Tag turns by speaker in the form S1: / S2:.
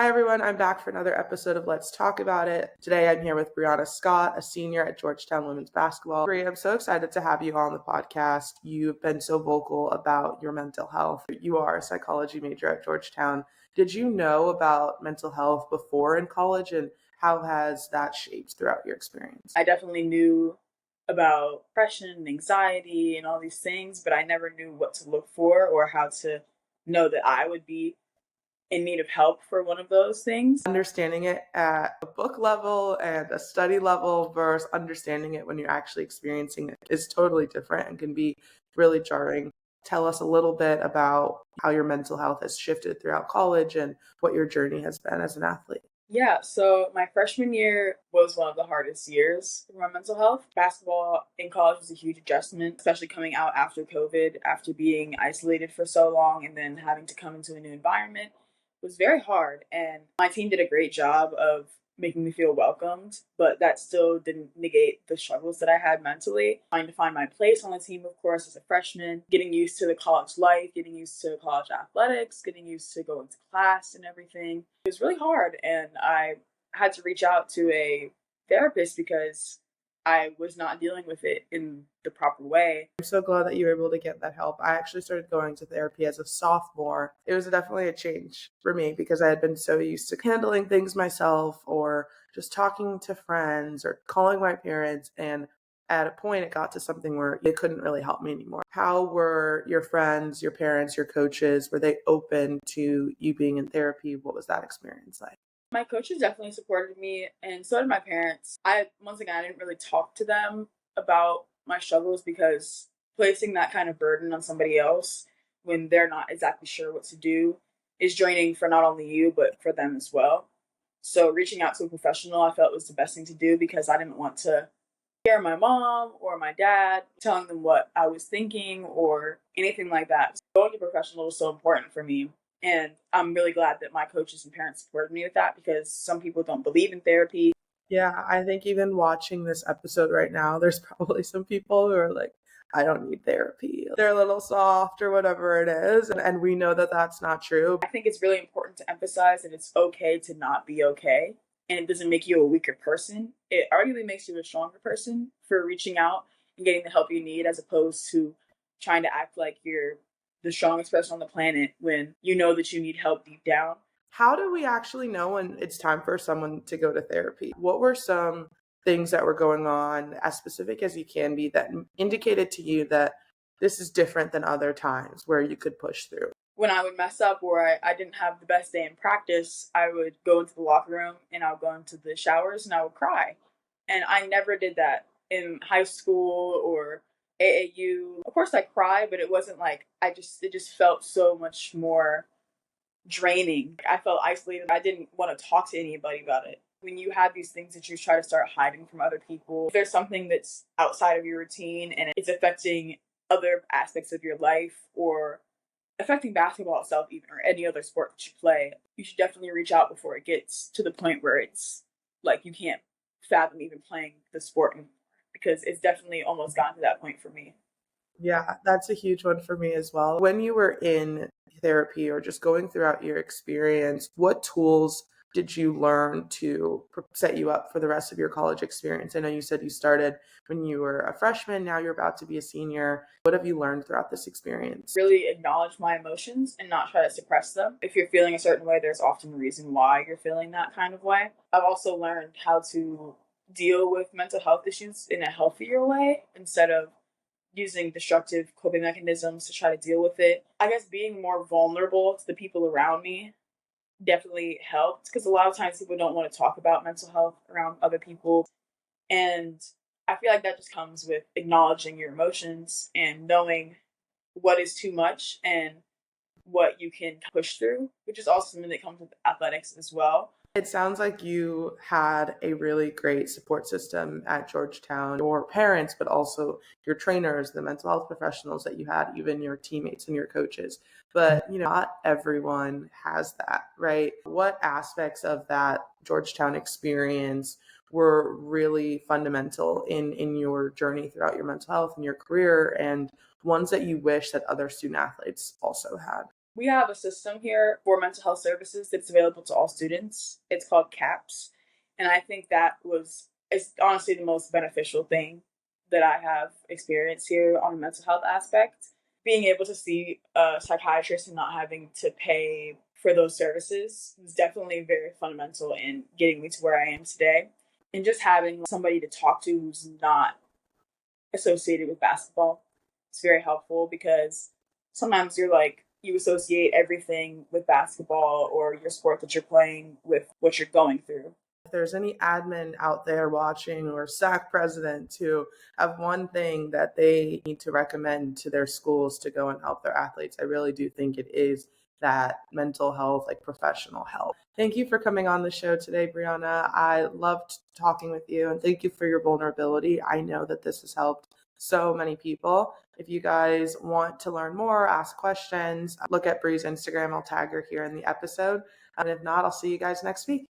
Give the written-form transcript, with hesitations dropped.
S1: Hi everyone, I'm back for another episode of Let's Talk About It. Today I'm here with Bri Scott, a senior at Georgetown women's basketball. Bri, I'm so excited to have you on the podcast. You've been so vocal about your mental health. You are a psychology major at Georgetown. Did you know about mental health before in college, and how has that shaped throughout your experience?
S2: I definitely knew about depression and anxiety and all these things, but I never knew what to look for or how to know that I would be in need of help for one of those things.
S1: Understanding it at a book level and a study level versus understanding it when you're actually experiencing it is totally different and can be really jarring. Tell us a little bit about how your mental health has shifted throughout college and what your journey has been as an athlete.
S2: Yeah, so my freshman year was one of the hardest years for my mental health. Basketball in college was a huge adjustment, especially coming out after COVID, after being isolated for so long and then having to come into a new environment. It was very hard, and my team did a great job of making me feel welcomed, but that still didn't negate the struggles that I had mentally. Trying to find my place on the team, of course, as a freshman, getting used to the college life, getting used to college athletics, getting used to going to class and everything. It was really hard, and I had to reach out to a therapist because I was not dealing with it in the proper way.
S1: I'm so glad that you were able to get that help. I actually started going to therapy as a sophomore. It was definitely a change for me because I had been so used to handling things myself or just talking to friends or calling my parents. And at a point, it got to something where they couldn't really help me anymore. How were your friends, your parents, your coaches? Were they open to you being in therapy? What was that experience like?
S2: My coaches definitely supported me, and so did my parents. Once again, I didn't really talk to them about my struggles because placing that kind of burden on somebody else when they're not exactly sure what to do is draining for not only you, but for them as well. So reaching out to a professional, I felt was the best thing to do because I didn't want to hear my mom or my dad telling them what I was thinking or anything like that. So going to a professional was so important for me. And I'm really glad that my coaches and parents supported me with that because some people don't believe in therapy.
S1: Yeah, I think even watching this episode right now, there's probably some people who are like, I don't need therapy. They're a little soft or whatever it is. And we know that that's not true.
S2: I think it's really important to emphasize that it's okay to not be okay. And it doesn't make you a weaker person. It arguably makes you a stronger person for reaching out and getting the help you need as opposed to trying to act like you're the strongest person on the planet when you know that you need help deep down.
S1: How do we actually know when it's time for someone to go to therapy? What were some things that were going on, as specific as you can be, that indicated to you that this is different than other times where you could push through?
S2: When I would mess up or I didn't have the best day in practice, I would go into the locker room and I would go into the showers and I would cry. And I never did that in high school or AAU. Of course I cried, but it wasn't like it just felt so much more draining. I felt isolated. I didn't want to talk to anybody about it. When you have these things that you try to start hiding from other people, if there's something that's outside of your routine and it's affecting other aspects of your life or affecting basketball itself even or any other sport that you play, you should definitely reach out before it gets to the point where it's like you can't fathom even playing the sport anymore because it's definitely almost gotten to that point for me.
S1: Yeah, that's a huge one for me as well. When you were in therapy or just going throughout your experience, what tools did you learn to set you up for the rest of your college experience? I know you said you started when you were a freshman, now you're about to be a senior. What have you learned throughout this experience?
S2: Really acknowledge my emotions and not try to suppress them. If you're feeling a certain way, there's often a reason why you're feeling that kind of way. I've also learned how to deal with mental health issues in a healthier way instead of using destructive coping mechanisms to try to deal with it. I guess being more vulnerable to the people around me definitely helped because a lot of times people don't want to talk about mental health around other people. And I feel like that just comes with acknowledging your emotions and knowing what is too much and what you can push through, which is also something that comes with athletics as well.
S1: It sounds like you had a really great support system at Georgetown, your parents, but also your trainers, the mental health professionals that you had, even your teammates and your coaches. But, not everyone has that, right? What aspects of that Georgetown experience were really fundamental in your journey throughout your mental health and your career, and ones that you wish that other student athletes also had?
S2: We have a system here for mental health services that's available to all students. It's called CAPS. And I think that was it's honestly the most beneficial thing that I have experienced here on the mental health aspect. Being able to see a psychiatrist and not having to pay for those services was definitely very fundamental in getting me to where I am today. And just having somebody to talk to who's not associated with basketball. It's very helpful because sometimes you associate everything with basketball or your sport that you're playing with what you're going through.
S1: If there's any admin out there watching or SAC presidents who have one thing that they need to recommend to their schools to go and help their athletes, I really do think it is that mental health, like professional help. Thank you for coming on the show today, Brianna. I loved talking with you and thank you for your vulnerability. I know that this has helped so many people. If you guys want to learn more, ask questions, look at Bri's Instagram. I'll tag her here in the episode. And if not, I'll see you guys next week.